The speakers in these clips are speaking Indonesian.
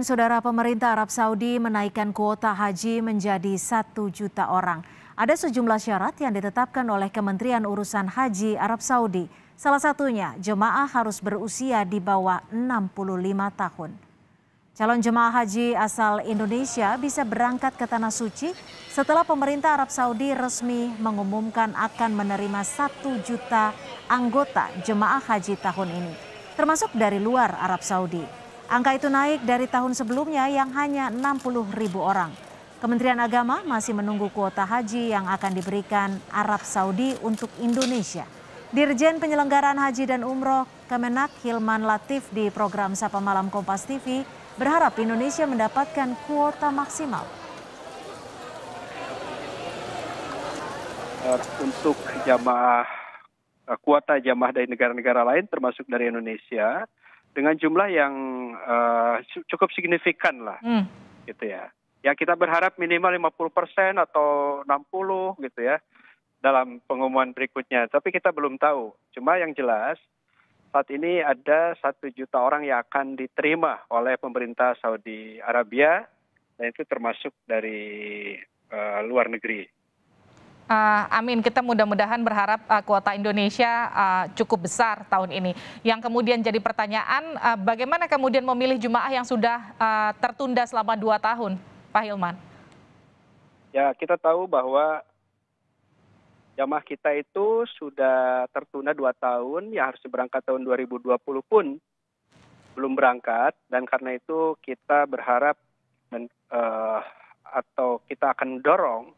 Saudara, pemerintah Arab Saudi menaikkan kuota haji menjadi 1 juta orang. Ada sejumlah syarat yang ditetapkan oleh Kementerian Urusan Haji Arab Saudi. Salah satunya, jemaah harus berusia di bawah 65 tahun. Calon jemaah haji asal Indonesia bisa berangkat ke Tanah Suci setelah pemerintah Arab Saudi resmi mengumumkan akan menerima 1 juta anggota jemaah haji tahun ini, termasuk dari luar Arab Saudi. Angka itu naik dari tahun sebelumnya yang hanya 60.000 orang. Kementerian Agama masih menunggu kuota haji yang akan diberikan Arab Saudi untuk Indonesia. Dirjen Penyelenggaraan Haji dan Umroh Kemenak Hilman Latif di program Sapa Malam Kompas TV berharap Indonesia mendapatkan kuota maksimal. Untuk kuota jamaah dari negara-negara lain termasuk dari Indonesia dengan jumlah yang cukup signifikan lah, gitu ya. Ya kita berharap minimal 50% atau 60 gitu ya dalam pengumuman berikutnya. Tapi kita belum tahu. Cuma yang jelas saat ini ada 1 juta orang yang akan diterima oleh pemerintah Saudi Arabia dan itu termasuk dari luar negeri. Amin, kita mudah-mudahan berharap kuota Indonesia cukup besar tahun ini. Yang kemudian jadi pertanyaan, bagaimana kemudian memilih jemaah yang sudah tertunda selama 2 tahun, Pak Hilman? Ya, kita tahu bahwa jamaah kita itu sudah tertunda 2 tahun, yang harus berangkat tahun 2020 pun belum berangkat, dan karena itu kita berharap dan atau kita akan dorong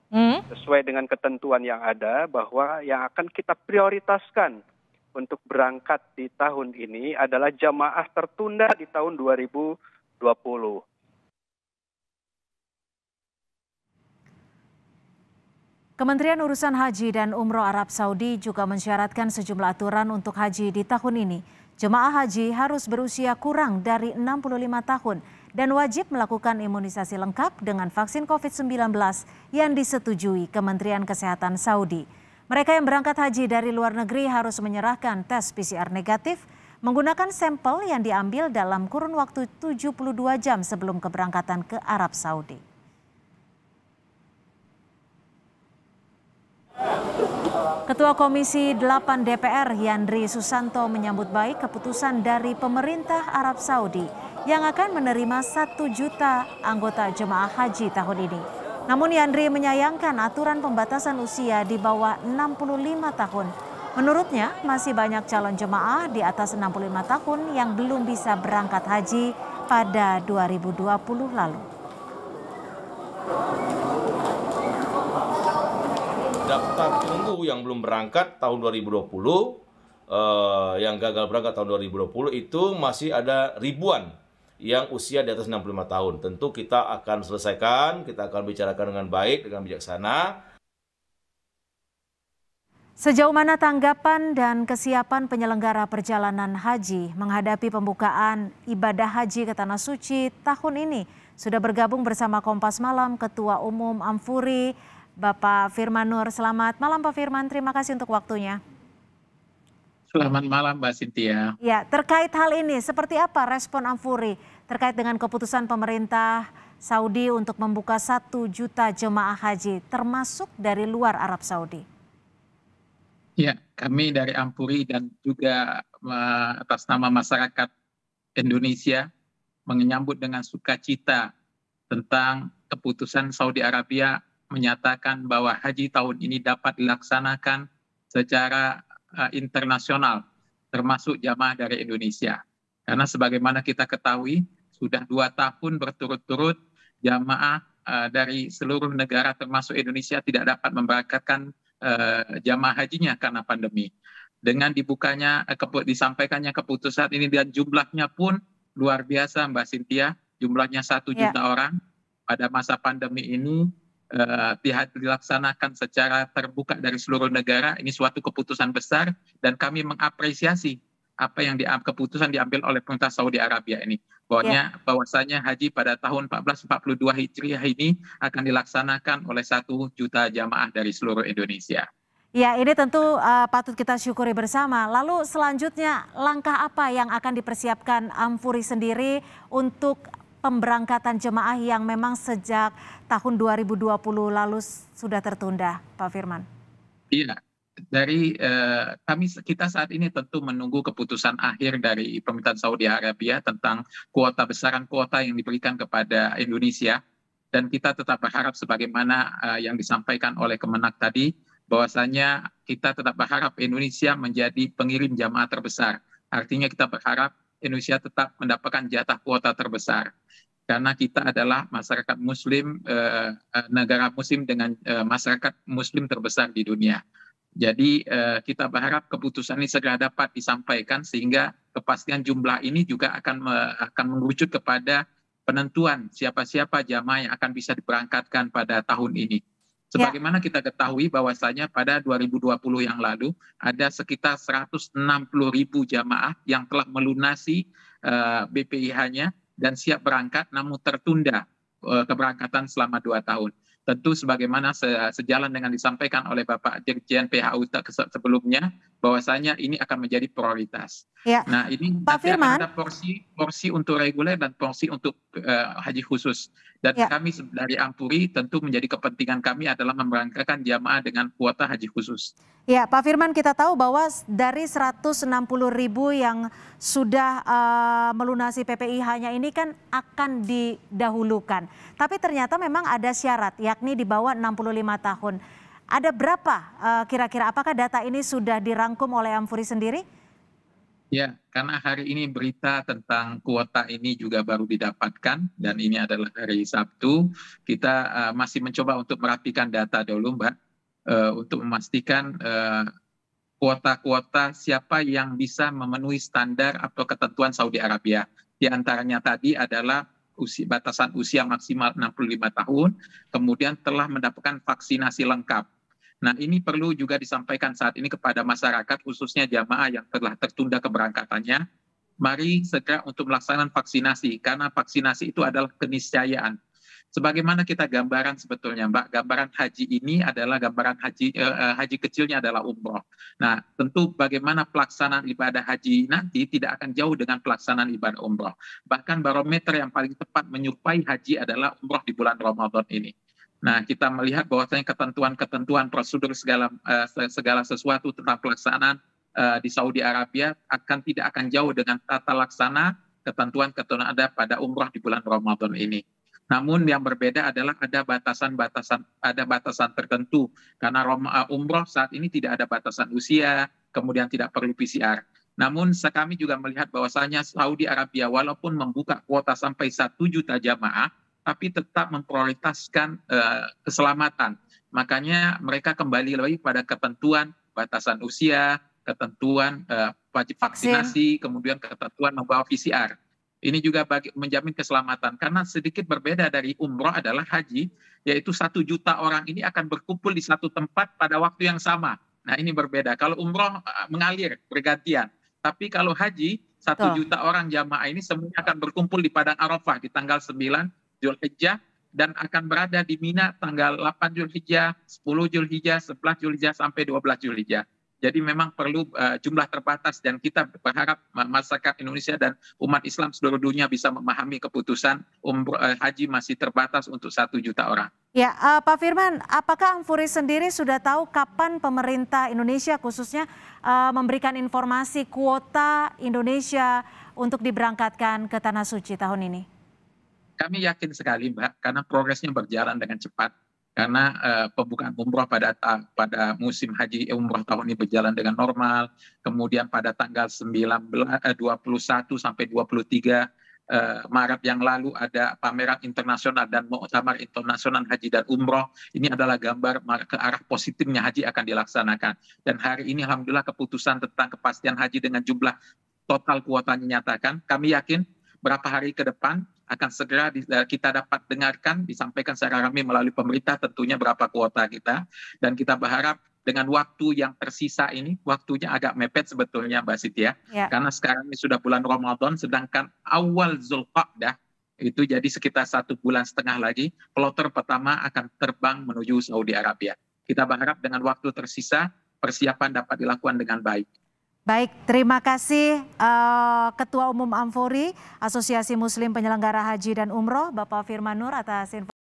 sesuai dengan ketentuan yang ada bahwa yang akan kita prioritaskan untuk berangkat di tahun ini adalah jamaah tertunda di tahun 2020. Kementerian Urusan Haji dan Umroh Arab Saudi juga mensyaratkan sejumlah aturan untuk haji di tahun ini. Jemaah haji harus berusia kurang dari 65 tahun dan wajib melakukan imunisasi lengkap dengan vaksin COVID-19 yang disetujui Kementerian Kesehatan Saudi. Mereka yang berangkat haji dari luar negeri harus menyerahkan tes PCR negatif menggunakan sampel yang diambil dalam kurun waktu 72 jam sebelum keberangkatan ke Arab Saudi. Ketua Komisi 8 DPR Yandri Susanto menyambut baik keputusan dari pemerintah Arab Saudi yang akan menerima 1 juta anggota jemaah haji tahun ini. Namun Yandri menyayangkan aturan pembatasan usia di bawah 65 tahun. Menurutnya masih banyak calon jemaah di atas 65 tahun yang belum bisa berangkat haji pada 2020 lalu. Daftar tunggu yang belum berangkat tahun 2020, yang gagal berangkat tahun 2020 itu masih ada ribuan yang usia di atas 65 tahun. Tentu kita akan selesaikan, kita akan bicarakan dengan baik, dengan bijaksana. Sejauh mana tanggapan dan kesiapan penyelenggara perjalanan haji menghadapi pembukaan ibadah haji ke Tanah Suci tahun ini? Sudah bergabung bersama Kompas Malam Ketua Umum Amfuri, Bapak Firman Nur. Selamat malam Pak Firman, terima kasih untuk waktunya. Selamat malam Mbak Cynthia. Ya, terkait hal ini, seperti apa respon Amfuri terkait dengan keputusan pemerintah Saudi untuk membuka 1 juta jemaah haji, termasuk dari luar Arab Saudi? Ya, kami dari Amfuri dan juga atas nama masyarakat Indonesia menyambut dengan sukacita tentang keputusan Saudi Arabia menyatakan bahwa haji tahun ini dapat dilaksanakan secara internasional, termasuk jamaah dari Indonesia. Karena sebagaimana kita ketahui, sudah 2 tahun berturut-turut jamaah dari seluruh negara termasuk Indonesia tidak dapat memberangkatkan jamaah hajinya karena pandemi. Dengan disampaikannya keputusan ini dan jumlahnya pun luar biasa Mbak Cynthia, jumlahnya 1 juta orang pada masa pandemi ini dilaksanakan secara terbuka dari seluruh negara. Ini suatu keputusan besar dan kami mengapresiasi apa yang keputusan diambil oleh pemerintah Saudi Arabia ini. Bahwasanya haji pada tahun 1442 Hijriah ini akan dilaksanakan oleh 1 juta jamaah dari seluruh Indonesia. Ya, ini tentu patut kita syukuri bersama. Lalu selanjutnya langkah apa yang akan dipersiapkan Amfuri sendiri untuk pemberangkatan jemaah yang memang sejak tahun 2020 lalu sudah tertunda, Pak Firman? Iya, kita saat ini tentu menunggu keputusan akhir dari pemerintahan Saudi Arabia tentang kuota besaran kuota yang diberikan kepada Indonesia, dan kita tetap berharap sebagaimana yang disampaikan oleh Kemenak tadi, bahwasanya kita tetap berharap Indonesia menjadi pengirim jamaah terbesar. Artinya kita berharap Indonesia tetap mendapatkan jatah kuota terbesar. Karena kita adalah masyarakat Muslim, negara Muslim dengan masyarakat Muslim terbesar di dunia. Jadi kita berharap keputusan ini segera dapat disampaikan sehingga kepastian jumlah ini juga akan mengerucut kepada penentuan siapa-siapa jamaah yang akan bisa diberangkatkan pada tahun ini. Sebagaimana kita ketahui bahwasanya pada 2020 yang lalu ada sekitar 160.000 jamaah yang telah melunasi BPIH-nya dan siap berangkat namun tertunda keberangkatan selama 2 tahun. Tentu sebagaimana sejalan dengan disampaikan oleh Bapak Dirjen PHU sebelumnya, bahwasanya ini akan menjadi prioritas. Ya. Nah, ini Pak Firman, akan ada porsi untuk reguler dan porsi untuk haji khusus. Dan kami dari Ampuri tentu menjadi kepentingan kami adalah memberangkatkan jamaah dengan kuota haji khusus. Ya, Pak Firman, kita tahu bahwa dari 160.000 yang sudah melunasi PPIH-nya ini kan akan didahulukan. Tapi ternyata memang ada syarat, yakni di bawah 65 tahun. Ada berapa kira-kira? Apakah data ini sudah dirangkum oleh Ampuri sendiri? Ya, karena hari ini berita tentang kuota ini juga baru didapatkan dan ini adalah hari Sabtu. Kita masih mencoba untuk merapikan data dulu, Mbak, untuk memastikan kuota-kuota siapa yang bisa memenuhi standar atau ketentuan Saudi Arabia. Di antaranya tadi adalah batasan usia maksimal 65 tahun, kemudian telah mendapatkan vaksinasi lengkap. Nah, ini perlu juga disampaikan saat ini kepada masyarakat, khususnya jamaah yang telah tertunda keberangkatannya. Mari segera untuk melaksanakan vaksinasi, karena vaksinasi itu adalah keniscayaan. Sebagaimana kita gambaran sebetulnya, Mbak, gambaran haji ini adalah gambaran haji kecilnya adalah umroh. Nah, tentu bagaimana pelaksanaan ibadah haji nanti tidak akan jauh dengan pelaksanaan ibadah umroh. Bahkan barometer yang paling tepat menyerupai haji adalah umroh di bulan Ramadan ini. Nah, kita melihat bahwasanya ketentuan-ketentuan prosedur segala sesuatu tentang pelaksanaan di Saudi Arabia tidak akan jauh dengan tata laksana ketentuan-ketentuan ada pada umroh di bulan Ramadan ini. Namun yang berbeda adalah ada batasan tertentu karena umroh saat ini tidak ada batasan usia, kemudian tidak perlu PCR. Namun kami juga melihat bahwasanya Saudi Arabia walaupun membuka kuota sampai 1 juta jamaah, tapi tetap memprioritaskan keselamatan. Makanya mereka kembali lagi pada ketentuan batasan usia, ketentuan wajib vaksinasi, kemudian ketentuan membawa PCR. Ini juga menjamin keselamatan. Karena sedikit berbeda dari umroh adalah haji, yaitu 1 juta orang ini akan berkumpul di satu tempat pada waktu yang sama. Nah, ini berbeda. Kalau umroh mengalir, bergantian. Tapi kalau haji, 1 juta orang jamaah ini semuanya akan berkumpul di Padang Arafah di tanggal 9 Zulhijjah dan akan berada di Mina tanggal 8 Zulhijjah, 10 Zulhijjah, 11 Zulhijjah sampai 12 Zulhijjah. Jadi memang perlu jumlah terbatas dan kita berharap masyarakat Indonesia dan umat Islam seluruh dunia bisa memahami keputusan haji masih terbatas untuk 1 juta orang. Ya, Pak Firman, apakah Ampuri sendiri sudah tahu kapan pemerintah Indonesia khususnya memberikan informasi kuota Indonesia untuk diberangkatkan ke Tanah Suci tahun ini? Kami yakin sekali, Mbak, karena progresnya berjalan dengan cepat. Karena pembukaan umroh pada musim haji umroh tahun ini berjalan dengan normal. Kemudian pada tanggal 21 sampai 23 Maret yang lalu ada pameran internasional dan muktamar internasional haji dan umroh. Ini adalah gambar ke arah positifnya haji akan dilaksanakan. Dan hari ini alhamdulillah keputusan tentang kepastian haji dengan jumlah total kuotanya dinyatakan. Kami yakin berapa hari ke depan akan segera kita dapat dengarkan, disampaikan secara resmi melalui pemerintah tentunya berapa kuota kita. Dan kita berharap dengan waktu yang tersisa ini, waktunya agak mepet sebetulnya Mbak Siti ya. Karena sekarang ini sudah bulan Ramadan, sedangkan awal Zulqa'dah, itu jadi sekitar 1,5 bulan lagi, kloter pertama akan terbang menuju Saudi Arabia. Kita berharap dengan waktu tersisa, persiapan dapat dilakukan dengan baik. Baik, terima kasih Ketua Umum Ampuri, Asosiasi Muslim Penyelenggara Haji dan Umroh, Bapak Firman Nur atas informasi.